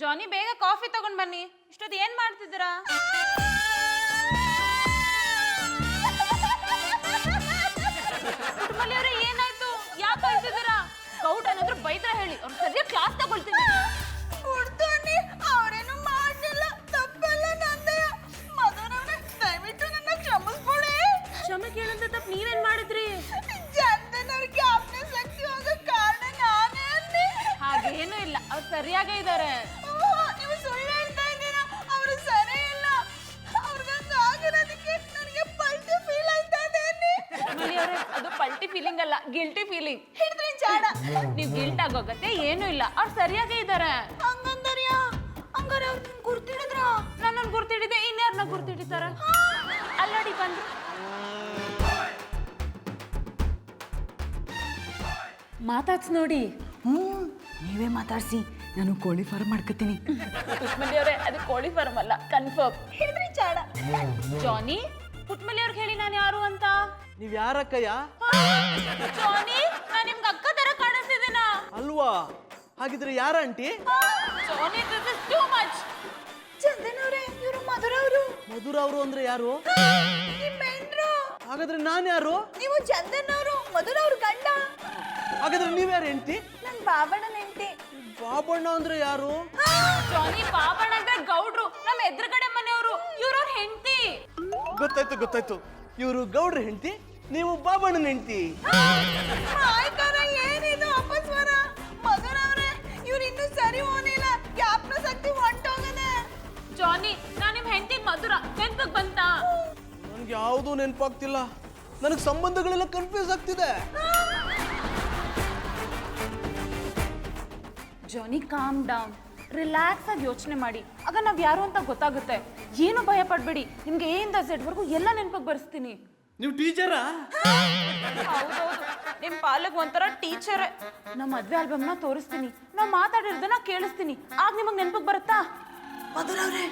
ಜಾನಿ ಬೇಗ ಕಾಫಿ ತಗೊಂಡ್ ಬನ್ನಿ. ಇಷ್ಟೊತ್ತು ಏನ್ ಮಾಡ್ತಿದ್ದೀರಾ? ಕುಟುಂಬಲಿಯವರೇ ಏನಾಯ್ತು? ಯಾಕೆ ಅಳ್ತಿದ್ದೀರಾ? ಗೌಡ್ ಏನಾದ್ರು ಬೈದ್ರೆ ಹೇಳಿ, ಅವ್ರು ಸರಿಯಾಗಿ ಕ್ಲಾಸ್ ತಗೊಳ್ತೀನಿ. ಅವರೇನು ಮಾಡಲಿಲ್ಲ, ತಪ್ಪಲ್ಲ ನಂದೇ. ಮದನವ್ರೆ ದಯವಿಟ್ಟು ನನ್ನ ಕ್ಷಮಿಸ್ಬಿಡಿ. ಕ್ಷಮೆ ಕೇಳಂತ ತಪ್ಪು ನೀವೇನ್ ಮಾಡಿದ್ರಿ? ಚಂದನವ್ರಿಗೆ ಜ್ಞಾಪನ ಶಕ್ತಿ ಹೋಗೋ ಕಾರಣ ನಾನೇ ಅಲ್ಲಿ. ಹಾಗೇನು ಇಲ್ಲ, ಅವ್ರು ಸರಿಯಾಗೇ ಇದ್ದಾರೆ. ನೀವು ಸುಳ್ಳು ಹೇಳ್ತಾ ಇದ್ದೀರಾ, ಅವರು ಸರಿ ಇಲ್ಲ. ಅವ್ರಿಗಂಗ ಆಗಿರೋದಕ್ಕೆ ನನಗೆ ಪಲ್ಟಿ ಫೀಲ್ ಆಯ್ತಾ ಇದೆ ಅಲ್ಲಿ. ಕುಟುಂಬಲಿಯವರೇ, ಅದು ಪಲ್ಟಿ ಫೀಲಿಂಗ್ ಅಲ್ಲ, ಗಿಲ್ಟಿ ಫೀಲಿಂಗ್. ಹಿಡಿದ್ರಿ ಜಾಡ. ನೀವು ಗಿಲ್ಟ್ ಆಗೋಗತ್ತೆ ಏನೂ ಇಲ್ಲ, ಅವ್ರು ಸರಿಯಾಗೇ ಇದ್ದಾರೆ. ಹಂಗಂದರ್ಯಾ? ಹಂಗಾರೆ ಅವ್ರು ನಿಮ್ಗೆ ಗುರ್ತಿಡಿದ್ರ? ನನ್ನನ್ನು ಗುರ್ತಿಡಿದೆ, ಇನ್ಯಾರನ್ನ ಗುರ್ತಿಡಿತಾರ? ಅಲ್ಲಡಿ ಬಂದ್ರು. ಮಾತಾಡ್ಸ್ ನೋಡಿ. ನೀವೇ ಮಾತಾಡ್ಸಿ, ನಾನು ಕೋಳಿ ಫಾರ್ಮ್ ಮಾಡ್ಕೊತೀನಿ. ಪುಟ್ಮಲಿಯವರೇ, ಅದು ಕೋಳಿ ಫಾರ್ಮ್ ಅಲ್ಲ, ಕನ್ಫರ್ಮ್. ಹಿಡಿದ್ರಿ ಜಾಡ. ಜಾನಿ, ಪುಟ್ಮಲಿಯವ್ರಿಗೆ ಹೇಳಿ ನಾನು ಯಾರು ಅಂತ. ನೀವ್ ಯಾರಕ್ಕಯ್ಯ? ಜಾನಿ, ನಾನು ನಿಮ್ಗೆ ಅಕ್ಕ ತರ ಕಾಣಿಸ್ತಿದ್ದೀನ? ಅಲ್ವಾ? ಹಾಗಿದ್ರೆ ಯಾರ aunty? Johnny, this is too much. ಚಂದನವ್ರೆ, ಇವರು ಮಧುರವರು. ಮಧುರ ಅವರು ಅಂದ್ರೆ ಯಾರು? ನಿಮ್ಮೆಂಡ್ರು. ಹಾಗಾದ್ರೆ ನಾನ್ ಯಾರು? ನೀವು ಚಂದನವರು, ಮಧುರವ್ರ ಗಂಡ. ಹಾಗಾದ್ರೆ ನೀವ್ಯಾರು ಹೆಂಡತಿ? ನನ್ ಬಾಬಣ್ಣನ ಹೆಂಡತಿ. ಬಾಬಣ್ಣ ಅಂದ್ರೆ ಯಾರು? ಜಾನಿ, ಬಾಬಣ್ಣ ಅಂದ್ರೆ ಗೌಡ್ರು, ನಮ್ಮ ಎದುರುಗಡೆ ಮನೆಯವರು. ಇವ್ರವ್ರ ಹೆಂಡತಿ. ಗೊತ್ತಾಯ್ತು ಗೊತ್ತಾಯ್ತು, ಇವರು ಗೌಡ್ರ ಹೆಂಡತಿ, ನೀವು ಬಾಬಣ್ಣನ ಹೆಂಡತಿ. ಆಯ್ತಾರ, ಏನಿದು ಅಪಸ್ವರ? ಮಧುರವ್ರೆ, ಇವ್ರು ಇನ್ನೂ ಸರಿ ಹೋಗಿಲ್ಲ, ಜ್ಞಾಪನ ಶಕ್ತಿ ಹೊಂಟೋಗದೆ. ಜಾನಿ, ನಾನು ನಿಮ್ಮ ಹೆಂಡತಿ ಮಧುರ, ನೆನ್ಪಕ್ ಬಂತ? ನನ್ಗೆ ಯಾವುದೂ ನೆನಪಾಗ್ತಿಲ್ಲ, ನನಗೆ ಸಂಬಂಧಗಳೆಲ್ಲ ಕನ್ಫ್ಯೂಸ್ ಆಗ್ತಿದೆ. ಜಾನಿ, ಕಾಮ್ ಡೌನ್, ರಿಲ್ಯಾಕ್ಸ್ ಆಗಿ ಯೋಚನೆ ಮಾಡಿ, ಆಗ ನಾವ್ ಯಾರು ಅಂತ ಗೊತ್ತಾಗುತ್ತೆ. ಏನು ಭಯ ಪಡ್ಬೇಡಿ, ನಿಮ್ಗೆ ಎ ಇಂದ ಝೆಡ್ ವರ್ಗು ಎಲ್ಲ ನೆನಪಕ್ಕೆ ಬರ್ಸ್ತೀನಿ. ನೀವು ಟೀಚರಾ? ಹೌದೌದು, ನಿಮ್ ಪಾಲಕ್ ಒಂಥರ ಟೀಚರೇ. ನಮ್ಮ ಮದ್ವೆ ಆಲ್ಬಮ್ನ ತೋರಿಸ್ತೀನಿ, ನಾವ್ ಮಾತಾಡಿರೋದನ್ನ ಕೇಳಿಸ್ತೀನಿ, ಆಗ ನಿಮಗ್ ನೆನಪಕ್ಕೆ ಬರುತ್ತಾ? ಮಧುರವ್ರೆ,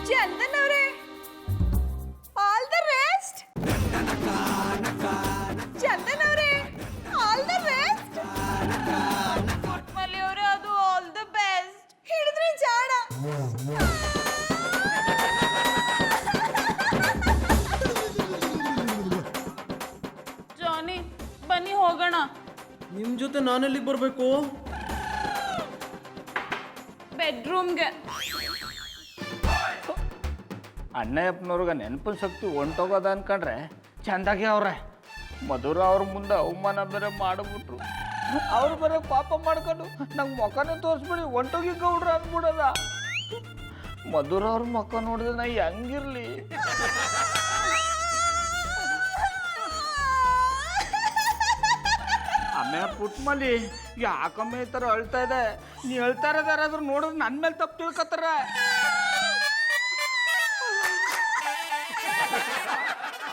ಚಂದನವ್ರೆ, ಆಲ್ ದ ರೆಸ್ಟ್. ಚಂದನವ್ರೆ, ಆಲ್ ದ ರೆಸ್ಟ್. ಮಲಿಯವರೇ, ಅದು ಆಲ್ ದ ಬೆಸ್ಟ್. ಹಿಡಿದ್ರಿ ಜಾಡ. ಜಾನಿ, ಬನ್ನಿ ಹೋಗೋಣ. ನಿಮ್ ಜೊತೆ ನಾನೆಲ್ಲಿಗೆ ಬರ್ಬೇಕು? ಬೆಡ್ರೂಮ್ಗೆ. ಅಣ್ಣಯ್ಯಪ್ಪನವ್ರಿಗೆ ನೆನಪಿನ ಶಕ್ತಿ ಹೊಂಟೋಗೋದ ಅನ್ಕೊಂಡ್ರೆ ಚೆಂದಾಗಿ ಅವ್ರೆ. ಮಧುರ ಅವ್ರ ಮುಂದೆ ಅವಮಾನ ಬೇರೆ ಮಾಡಿಬಿಟ್ರು. ಅವ್ರು ಬೇರೆ ಪಾಪ ಮಾಡ್ಕೊಂಡು ನಂಗೆ ಮುಖನೇ ತೋರಿಸ್ಬಿಡಿ ಹೊಂಟೋಗಿ ಗೌಡ್ರ ಅಂದ್ಬಿಡೋದ. ಮಧುರ ಅವ್ರ ಮುಖ ನೋಡಿದ್ರೆ ನಾ ಹೆಂಗಿರ್ಲಿ? ಆಮೇಲೆ ಪುಟ್ಮಲಿ ಯಾಕಮ್ಮೆ ಈ ಥರ ಅಳ್ತಾ ಇದೆ? ನೀ ಹೇಳ್ತಾ ಇರೋದು ಯಾರಾದ್ರೂ ನೋಡಿದ್ರೆ ನನ್ನ ಮೇಲೆ ತಪ್ಪು ತಿಳ್ಕೊತಾರ.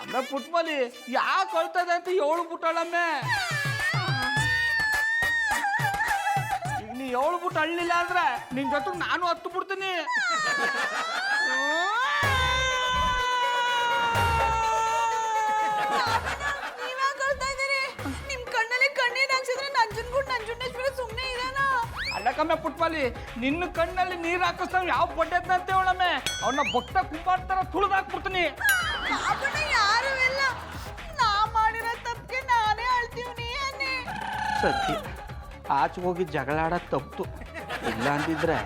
ಅಮ್ಮ ಪುಟ್ಮಲಿ ಯಾಕೆ ಅಳ್ತಾ ಇದೆ ಅಂತ ಏಳು ಬಿಟ್ಟಾಳಮ್ಮೆ. ಈಗ ನೀ ಏಳು ಬಿಟ್ಟು ಅಳ್ಳಿಲ್ಲ ಅಂದ್ರೆ ನಿನ್ ಜೊತೆ ನಾನು ಹತ್ತು ಬಿಡ್ತೀನಿ. ನೀವ್ಯಾಕೆ ಅಳ್ತಾ ಇದ್ದೀರಿ? ನಿಮ್ ಕಣ್ಣಲ್ಲಿ ಕಣ್ಣೀರ್ ಹಾಕ್ಸಿದ್ರೆ ನಂಜುಂಡೇಶ್ವರ ಸುಮ್ಮನೆ ಇದಾನ? ಅಲ್ಲಕ್ಕಮ್ಮೆ ಪುಟ್ಮಲಿ, ನಿನ್ನ ಕಣ್ಣಲ್ಲಿ ನೀರು ಹಾಕಿಸ್ತಾವ್ ಯಾವ ಬಡ್ಡೆದ್ನ ಅಂತ ಹೇಳಮ್ಮೆ. ಅವನ್ನ ಭಕ್ತ ಕುಂಬಾರ ಥರ ತುಳಿದಾಕ್ಬಿಡ್ತೀನಿ. ಬಾಬಣ್ಣ ಯಾರು ಇಲ್ಲ, ನಾ ಮಾಡಿರೋ ತಪ್ಪಿಗೆ ನಾನೇ ಅಳ್ತೀವ್ನಿ ಅನ್ನಿ. ಸತ್ಯ, ಆಚೆ ಹೋಗಿ ಜಗಳ ಆಡೋದು ತಪ್ಪು. ಇಲ್ಲ ಅಂದಿದ್ರೆ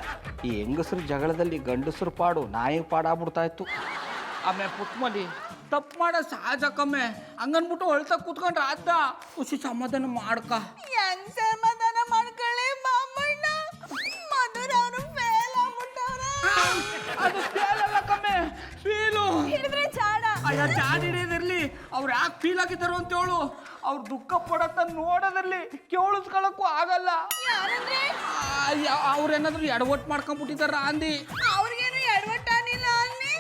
ಈ ಹೆಂಗಸರು ಜಗಳದಲ್ಲಿ ಗಂಡಸರು ಪಾಡು ನಾಯಿ ಪಾಡಾಗ್ಬಿಡ್ತಾ ಇತ್ತು. ಆಮೇಲೆ ಪುಟ್ಮಲಿ ತಪ್ಪು ಮಾಡೋ ಸಹಜ ಕಮ್ಮೆ, ಹಂಗನ್ಬಿಟ್ಟು ಹೊಳ್ತಾ ಕೂತ್ಕೊಂಡ್ರೆ ಆತ ಖುಷಿ ಸಮಾಧಾನ ಮಾಡ್ಕ. ಹೆಂಗ್ ಸಮಾಧಾನ ಮಾಡ್ಕೊಳ್ಳಿ ಬಾಬಣ್ಣ? ಮಧುರ ಅವರು ಫೇಲ್ ಆಗ್ಬಿಟ್ಟವ್ರೆ. ಅದು ಫೇಲಲ್ಲ ಕಮ್ಮೆ, ಫೀಲು. ಹಿಡಿದ್ರೆ ಜಾಡ. ಅಯ್ಯ ಜಾಡ್ ಹಿಡಿಯೋದಿರ್ಲಿ, ಅವ್ರು ಯಾಕೆ ಫೀಲ್ ಆಗಿದ್ದಾರೋ ಅಂತ ಹೇಳು. ಅವ್ರು ದುಃಖ ಪಡತ್ತ ನೋಡೋದಿರ್ಲಿ, ಕೇಳಿಸ್ಕೊಳಕ್ಕೂ ಆಗಲ್ಲ. ಯಾರಂದ್ರೆ? ಅವ್ರೇನಾದ್ರು ಎಡವಟ್ಟು ಮಾಡ್ಕೊಂಡ್ಬಿಟ್ಟಿದಾರ ಅಂದಿ. ಅವ್ರಿಗೇನು ಎಡವಟ್ಟಾನಿಲ್ಲ ಅನ್ನಿ.